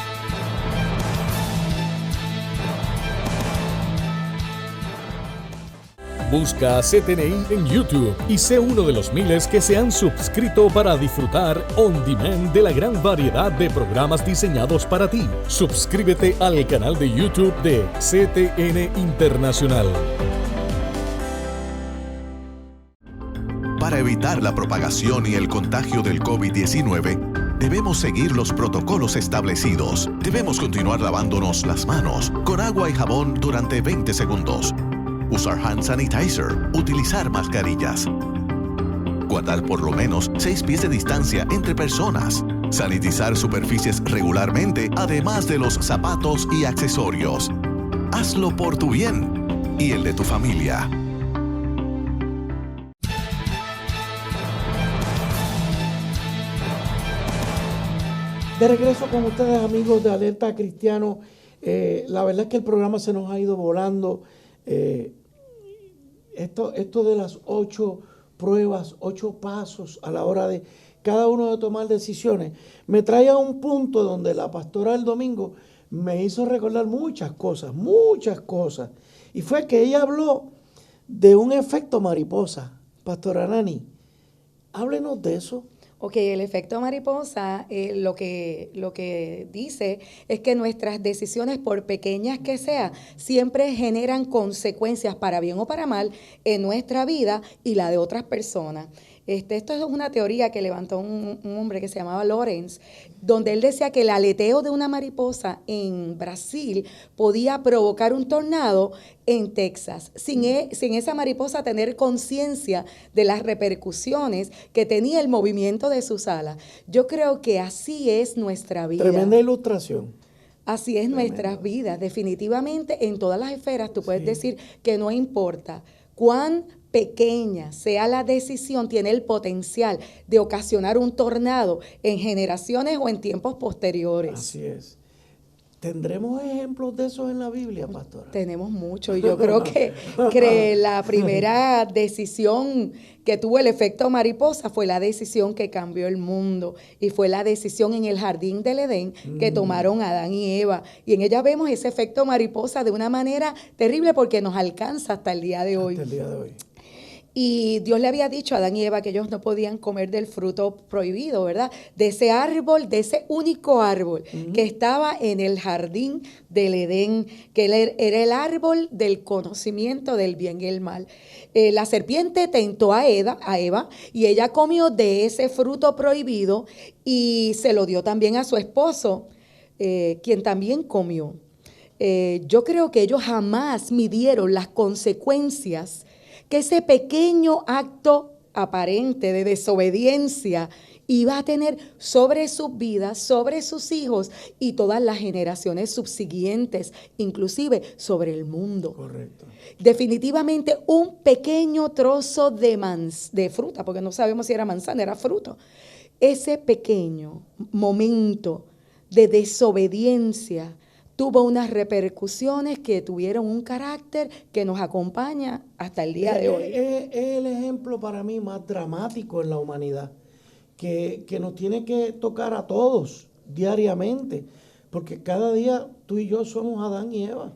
Busca CTNI en YouTube y sé uno de los miles que se han suscrito para disfrutar on demand de la gran variedad de programas diseñados para ti. Suscríbete al canal de YouTube de CTN Internacional. Para evitar la propagación y el contagio del COVID-19, debemos seguir los protocolos establecidos. Debemos continuar lavándonos las manos con agua y jabón durante 20 segundos. Usar hand sanitizer, utilizar mascarillas. Guardar por lo menos 6 pies de distancia entre personas. Sanitizar superficies regularmente, además de los zapatos y accesorios. Hazlo por tu bien y el de tu familia. De regreso con ustedes, amigos de Alerta Cristiano. La verdad es que el programa se nos ha ido volando. Esto de las 8 pruebas, 8 pasos a la hora de cada uno de tomar decisiones, me trae a un punto donde la pastora del domingo me hizo recordar muchas cosas. Y fue que ella habló de un efecto mariposa. Pastora Nani, háblenos de eso. Ok, el efecto mariposa lo que dice es que nuestras decisiones, por pequeñas que sean, siempre generan consecuencias para bien o para mal en nuestra vida y la de otras personas. Esto es una teoría que levantó un hombre que se llamaba Lorenz, donde él decía que el aleteo de una mariposa en Brasil podía provocar un tornado en Texas, sin esa mariposa tener conciencia de las repercusiones que tenía el movimiento de sus alas. Yo creo que así es nuestra vida. Tremenda ilustración. Así es nuestras vidas, definitivamente en todas las esferas. Tú puedes decir que no importa cuán pequeña sea la decisión, tiene el potencial de ocasionar un tornado en generaciones o en tiempos posteriores. Así es. ¿Tendremos ejemplos de esos en la Biblia, pastora? Tenemos mucho, y yo creo que la primera decisión que tuvo el efecto mariposa fue la decisión que cambió el mundo, y fue la decisión en el jardín del Edén que tomaron Adán y Eva. Y en ella vemos ese efecto mariposa de una manera terrible porque nos alcanza hasta el día de hoy. Hasta el día de hoy. Y Dios le había dicho a Adán y Eva que ellos no podían comer del fruto prohibido, ¿verdad? De ese árbol, de ese único árbol que estaba en el jardín del Edén, que era el árbol del conocimiento del bien y el mal. La serpiente tentó a Eva y ella comió de ese fruto prohibido y se lo dio también a su esposo, quien también comió. Yo creo que ellos jamás midieron las consecuencias que ese pequeño acto aparente de desobediencia iba a tener sobre sus vidas, sobre sus hijos y todas las generaciones subsiguientes, inclusive sobre el mundo. Correcto. Definitivamente un pequeño trozo de fruta, porque no sabemos si era manzana, era fruto. Ese pequeño momento de desobediencia tuvo unas repercusiones que tuvieron un carácter que nos acompaña hasta el día de hoy. Es el ejemplo para mí más dramático en la humanidad, que nos tiene que tocar a todos diariamente, porque cada día tú y yo somos Adán y Eva,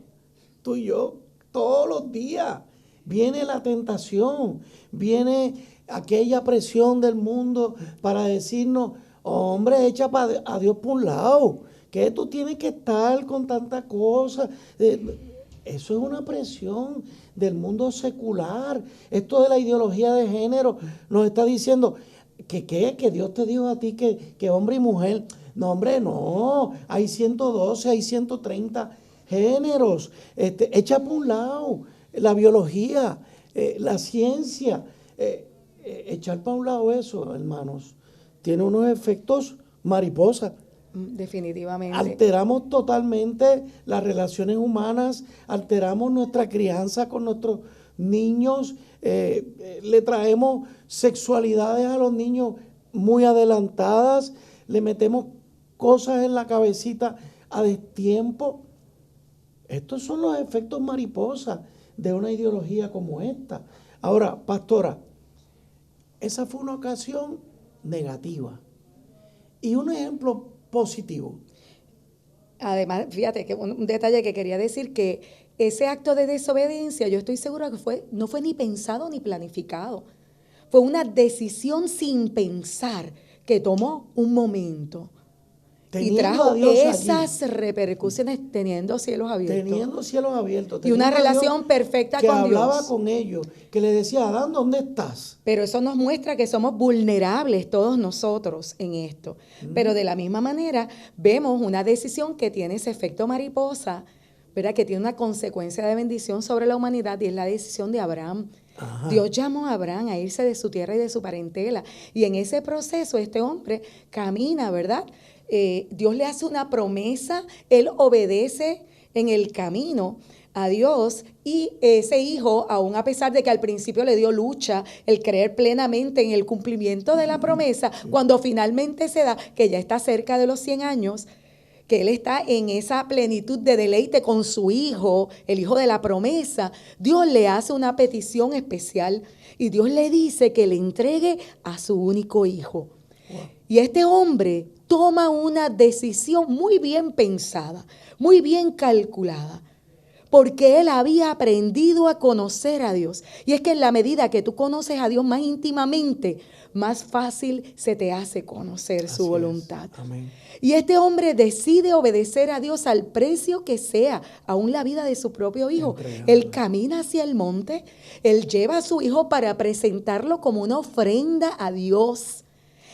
tú y yo, todos los días. Viene la tentación, viene aquella presión del mundo para decirnos, hombre, echa a Dios por un lado, que tú tienes que estar con tanta cosa. Eso es una presión del mundo secular. Esto de la ideología de género nos está diciendo que Dios te dijo a ti que hombre y mujer. No, hombre, no. Hay 112, hay 130 géneros. Echa por un lado la biología, la ciencia. Echar para un lado eso, hermanos, tiene unos efectos mariposa. Definitivamente. Alteramos totalmente las relaciones humanas, alteramos nuestra crianza con nuestros niños, le traemos sexualidades a los niños muy adelantadas, le metemos cosas en la cabecita a destiempo. Estos son los efectos mariposa de una ideología como esta. Ahora, pastora, esa fue una ocasión negativa. Y un ejemplo positivo. Además, fíjate que un detalle que quería decir, que ese acto de desobediencia, yo estoy segura que no fue ni pensado ni planificado. Fue una decisión sin pensar que tomó un momento. Y trajo esas repercusiones teniendo cielos abiertos. Teniendo cielos abiertos. Y una relación perfecta con Dios. Que hablaba con ellos, que le decía, Adán, ¿dónde estás? Pero eso nos muestra que somos vulnerables todos nosotros en esto. Pero de la misma manera, vemos una decisión que tiene ese efecto mariposa, ¿verdad? Que tiene una consecuencia de bendición sobre la humanidad, y es la decisión de Abraham. Ajá. Dios llamó a Abraham a irse de su tierra y de su parentela. Y en ese proceso este hombre camina, ¿verdad? Dios le hace una promesa, él obedece en el camino a Dios, y ese hijo, aún a pesar de que al principio le dio lucha el creer plenamente en el cumplimiento de la promesa, cuando finalmente se da, que ya está cerca de los 100 años, que él está en esa plenitud de deleite con su hijo, el hijo de la promesa, Dios le hace una petición especial y Dios le dice que le entregue a su único hijo. Wow. Y este hombre toma una decisión muy bien pensada, muy bien calculada, porque él había aprendido a conocer a Dios. Y es que en la medida que tú conoces a Dios más íntimamente, más fácil se te hace conocer su voluntad. Amén. Y este hombre decide obedecer a Dios al precio que sea, aún la vida de su propio hijo. Él camina hacia el monte, él lleva a su hijo para presentarlo como una ofrenda a Dios.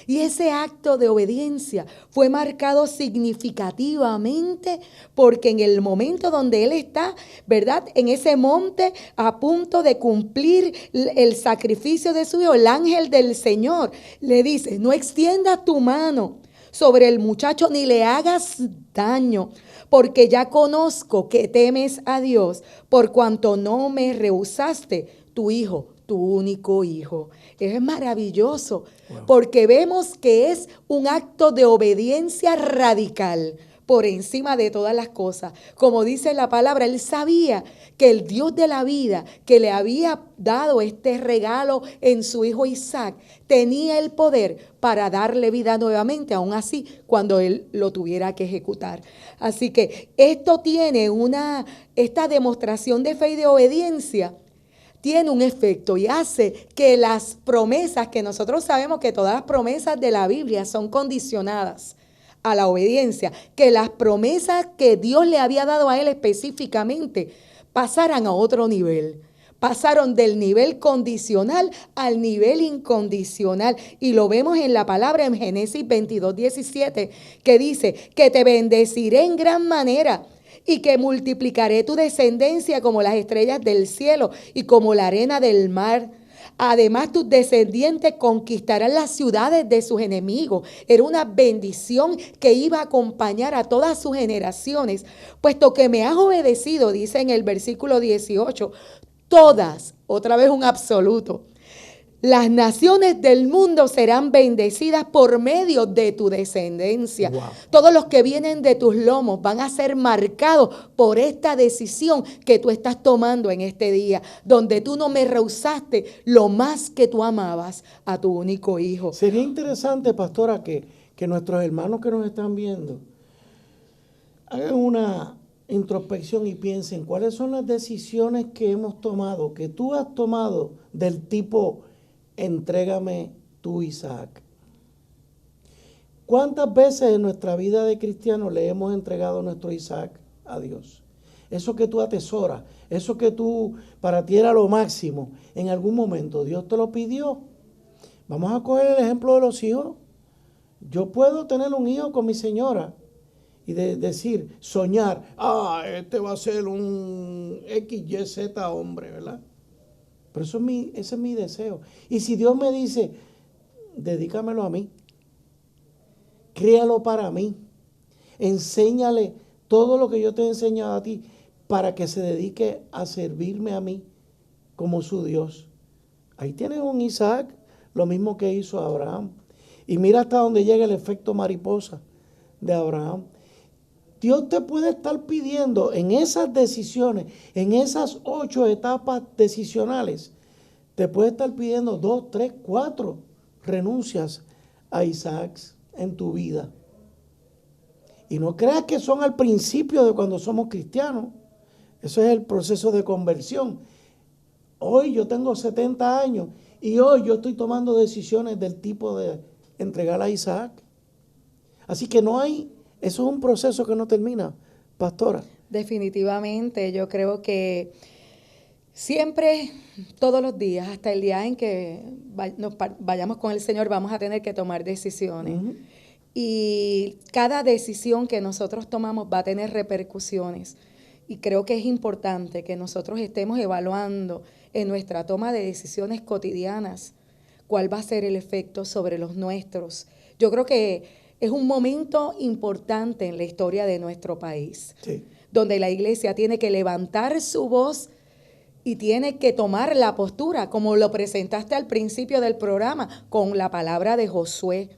Y ese acto de obediencia fue marcado significativamente porque en el momento donde él está, ¿verdad? En ese monte a punto de cumplir el sacrificio de su hijo, el ángel del Señor le dice, no extiendas tu mano sobre el muchacho ni le hagas daño, porque ya conozco que temes a Dios por cuanto no me rehusaste tu hijo, tu único hijo. Es maravilloso, porque vemos que es un acto de obediencia radical por encima de todas las cosas. Como dice la palabra, él sabía que el Dios de la vida, que le había dado este regalo en su hijo Isaac, tenía el poder para darle vida nuevamente, aún así, cuando él lo tuviera que ejecutar. Así que esto tiene esta demostración de fe y de obediencia, tiene un efecto y hace que las promesas, que nosotros sabemos que todas las promesas de la Biblia son condicionadas a la obediencia, que las promesas que Dios le había dado a él específicamente pasaran a otro nivel. Pasaron del nivel condicional al nivel incondicional. Y lo vemos en la palabra en Génesis 22:17, que dice que te bendeciré en gran manera y que multiplicaré tu descendencia como las estrellas del cielo y como la arena del mar. Además, tus descendientes conquistarán las ciudades de sus enemigos. Era una bendición que iba a acompañar a todas sus generaciones. Puesto que me has obedecido, dice en el versículo 18, todas, otra vez un absoluto, las naciones del mundo serán bendecidas por medio de tu descendencia. Wow. Todos los que vienen de tus lomos van a ser marcados por esta decisión que tú estás tomando en este día, donde tú no me rehusaste lo más que tú amabas a tu único hijo. Sería interesante, pastora, que nuestros hermanos que nos están viendo hagan una introspección y piensen cuáles son las decisiones que hemos tomado, que tú has tomado del tipo entrégame tú, Isaac. ¿Cuántas veces en nuestra vida de cristiano le hemos entregado nuestro Isaac a Dios? Eso que tú atesoras, eso que tú para ti era lo máximo, en algún momento Dios te lo pidió. Vamos a coger el ejemplo de los hijos. Yo puedo tener un hijo con mi señora y decir, soñar, este va a ser un XYZ hombre, ¿verdad? Pero ese es mi deseo. Y si Dios me dice, dedícamelo a mí, críalo para mí, enséñale todo lo que yo te he enseñado a ti para que se dedique a servirme a mí como su Dios. Ahí tienes un Isaac, lo mismo que hizo Abraham. Y mira hasta dónde llega el efecto mariposa de Abraham. Dios te puede estar pidiendo en esas decisiones, en esas 8 etapas decisionales, te puede estar pidiendo 2, 3, 4 renuncias a Isaac en tu vida. Y no creas que son al principio de cuando somos cristianos. Eso es el proceso de conversión. Hoy yo tengo 70 años y hoy yo estoy tomando decisiones del tipo de entregar a Isaac. Así que no hay, eso es un proceso que no termina, pastora. Definitivamente, yo creo que siempre, todos los días, hasta el día en que nos vayamos con el Señor, vamos a tener que tomar decisiones. Uh-huh. Y cada decisión que nosotros tomamos va a tener repercusiones. Y creo que es importante que nosotros estemos evaluando en nuestra toma de decisiones cotidianas cuál va a ser el efecto sobre los nuestros. Yo creo que es un momento importante en la historia de nuestro país, sí, donde la iglesia tiene que levantar su voz y tiene que tomar la postura, como lo presentaste al principio del programa, con la palabra de Josué.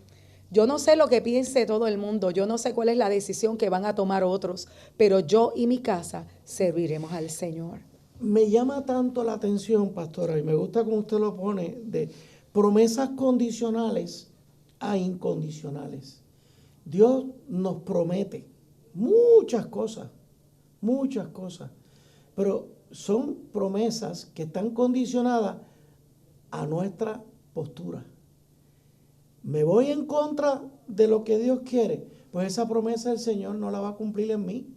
Yo no sé lo que piense todo el mundo, yo no sé cuál es la decisión que van a tomar otros, pero yo y mi casa serviremos al Señor. Me llama tanto la atención, pastora, y me gusta como usted lo pone, de promesas condicionales a incondicionales. Dios nos promete muchas cosas, pero son promesas que están condicionadas a nuestra postura. ¿Me voy en contra de lo que Dios quiere? Pues esa promesa el Señor no la va a cumplir en mí.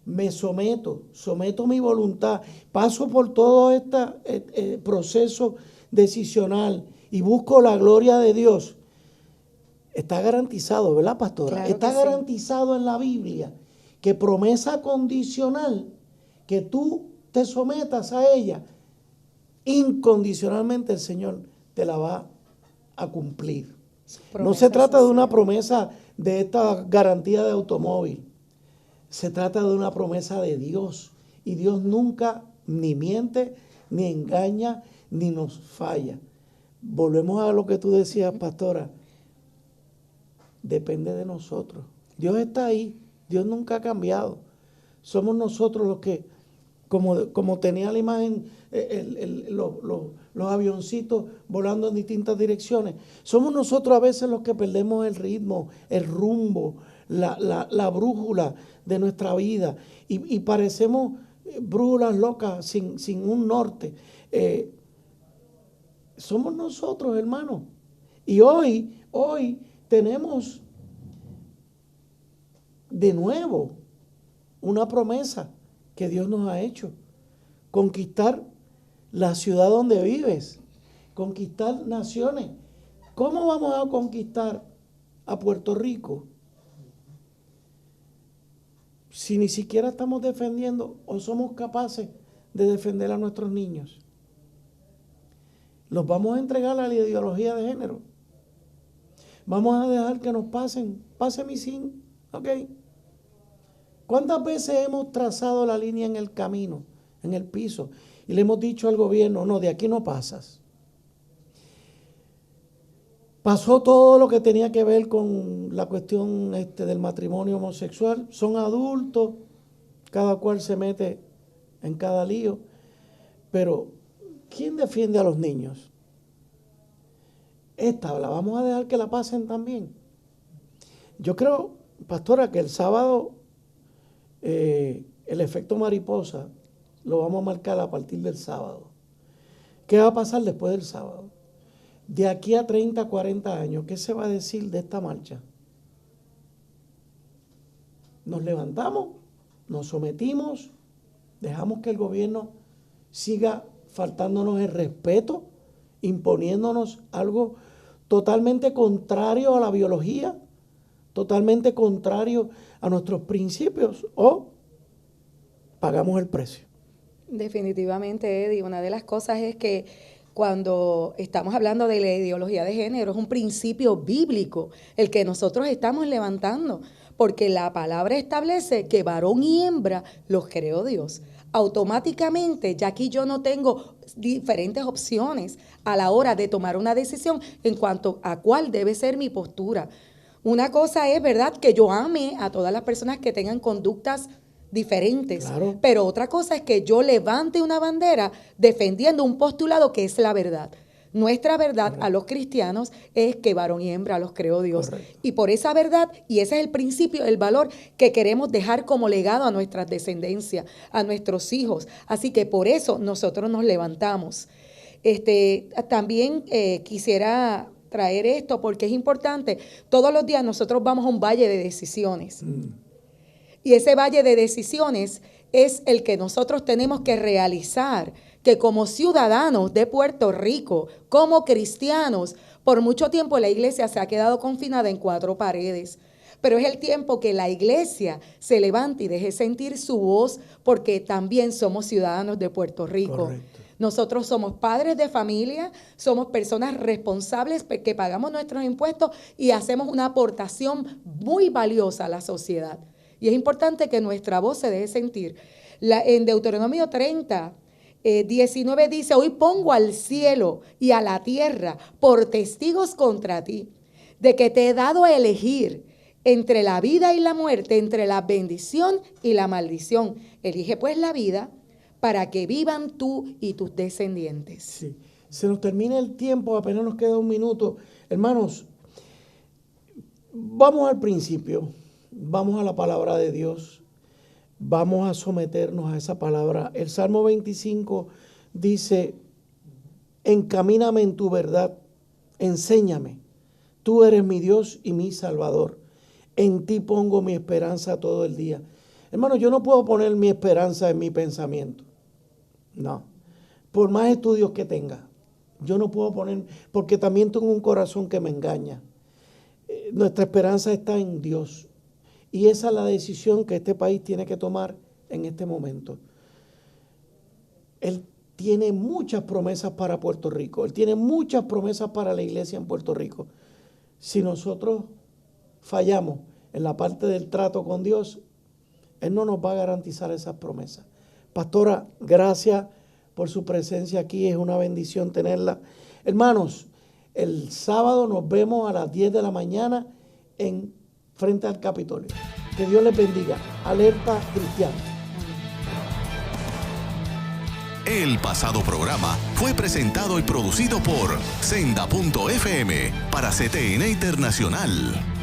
Me someto mi voluntad, paso por todo este proceso decisional y busco la gloria de Dios. Está garantizado, ¿verdad, pastora? Claro, está garantizado en la Biblia que promesa condicional, que tú te sometas a ella, incondicionalmente el Señor te la va a cumplir. No se trata de una promesa de esta garantía de automóvil. Se trata de una promesa de Dios. Y Dios nunca ni miente, ni engaña, ni nos falla. Volvemos a lo que tú decías, pastora. Depende de nosotros. Dios está ahí. Dios nunca ha cambiado. Somos nosotros los que, como tenía la imagen, los avioncitos volando en distintas direcciones. Somos nosotros a veces los que perdemos el ritmo, el rumbo, la brújula de nuestra vida y parecemos brújulas locas sin un norte. Somos nosotros, hermanos. Y hoy tenemos de nuevo una promesa que Dios nos ha hecho. Conquistar la ciudad donde vives, conquistar naciones. ¿Cómo vamos a conquistar a Puerto Rico si ni siquiera estamos defendiendo o somos capaces de defender a nuestros niños? ¿Los vamos a entregar a la ideología de género? ¿Vamos a dejar que nos pase mi sin? ¿Ok? ¿Cuántas veces hemos trazado la línea en el camino, en el piso, y le hemos dicho al gobierno, no, de aquí no pasas? Pasó todo lo que tenía que ver con la cuestión del matrimonio homosexual. Son adultos, cada cual se mete en cada lío. Pero, ¿quién defiende a los niños? Esta, ¿la vamos a dejar que la pasen también? Yo creo, pastora, que el sábado el efecto mariposa lo vamos a marcar a partir del sábado. ¿Qué va a pasar después del sábado? De aquí a 30, 40 años, ¿qué se va a decir de esta marcha? Nos levantamos, nos sometimos, dejamos que el gobierno siga faltándonos el respeto, imponiéndonos algo totalmente contrario a la biología, totalmente contrario a nuestros principios, o pagamos el precio. Definitivamente, Eddie, una de las cosas es que cuando estamos hablando de la ideología de género, es un principio bíblico el que nosotros estamos levantando, porque la palabra establece que varón y hembra los creó Dios. automáticamente ya aquí yo no tengo diferentes opciones a la hora de tomar una decisión en cuanto a cuál debe ser mi postura. Una cosa es, ¿verdad?, que yo ame a todas las personas que tengan conductas diferentes, Claro. pero otra cosa es que yo levante una bandera defendiendo un postulado que es la verdad. Nuestra verdad a los cristianos es que varón y hembra los creó Dios. Correcto. Y por esa verdad, y ese es el principio, el valor que queremos dejar como legado a nuestra descendencia, a nuestros hijos. Así que por eso nosotros nos levantamos. También quisiera traer esto porque es importante. Todos los días nosotros vamos a un valle de decisiones. Y ese valle de decisiones es el que nosotros tenemos que realizar, que como ciudadanos de Puerto Rico, como cristianos, por mucho tiempo la iglesia se ha quedado confinada en 4 paredes. Pero es el tiempo que la iglesia se levante y deje sentir su voz, porque también somos ciudadanos de Puerto Rico. Correcto. Nosotros somos padres de familia, somos personas responsables que pagamos nuestros impuestos y hacemos una aportación muy valiosa a la sociedad. Y es importante que nuestra voz se deje sentir. En Deuteronomio 30, 19 dice: hoy pongo al cielo y a la tierra por testigos contra ti, de que te he dado a elegir entre la vida y la muerte, entre la bendición y la maldición. Elige pues la vida para que vivan tú y tus descendientes. Sí. Se nos termina el tiempo, apenas nos queda un minuto. Hermanos, vamos al principio, vamos a la palabra de Dios, vamos a someternos a esa palabra. El Salmo 25 dice: encamíname en tu verdad, enséñame. Tú eres mi Dios y mi Salvador. En ti pongo mi esperanza todo el día. Hermano, yo no puedo poner mi esperanza en mi pensamiento. No. Por más estudios que tenga, yo no puedo poner, porque también tengo un corazón que me engaña. Nuestra esperanza está en Dios. Y esa es la decisión que este país tiene que tomar en este momento. Él tiene muchas promesas para Puerto Rico. Él tiene muchas promesas para la iglesia en Puerto Rico. Si nosotros fallamos en la parte del trato con Dios, Él no nos va a garantizar esas promesas. Pastora, gracias por su presencia aquí. Es una bendición tenerla. Hermanos, el sábado nos vemos a las 10 de la mañana frente al Capitolio. Que Dios les bendiga. Alerta Cristiana. El pasado programa fue presentado y producido por Senda.fm para CTN Internacional.